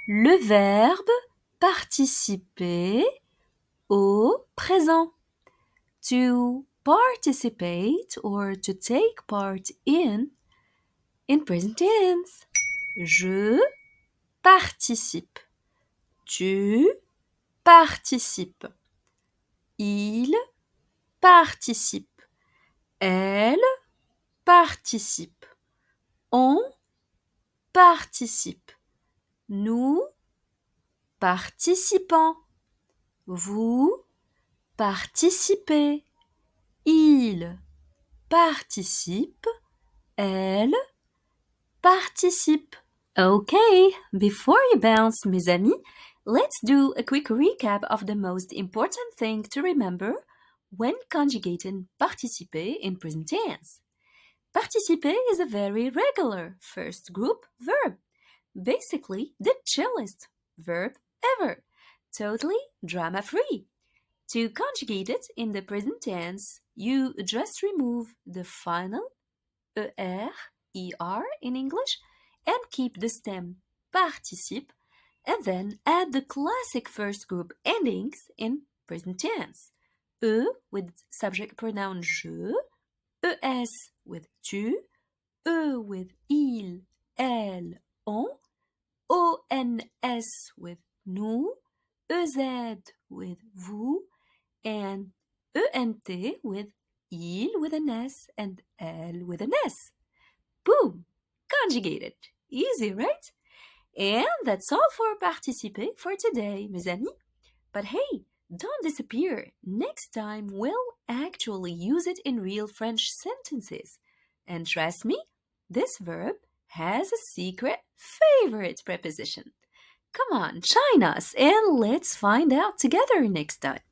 Le verbe participer au présent. To participate or to take part in present tense. Je participe. Tu participes. Il participe. Elle participe. On participe. Nous participons. Vous participez. Il participe. Elle participe. Okay, before you bounce, mes amis, let's do a quick recap of the most important thing to remember when conjugating participer in present tense. Participer is a very regular first group verb, basically the chillest verb ever, totally drama-free. To conjugate it in the present tense, you just remove the final er, in English, and keep the stem participe, and then add the classic first group endings in present tense. E with subject pronoun je, es with tu, with il, elle, on, ons with nous, ez with vous, and ent with il with an S and elle with an S. Boom! Conjugated. Easy, right? And that's all for participer for today, mes amis. But hey, don't disappear. Next time we'll actually use it in real French sentences. And trust me, this verb has a secret favorite preposition. Come on, join us and let's find out together next time.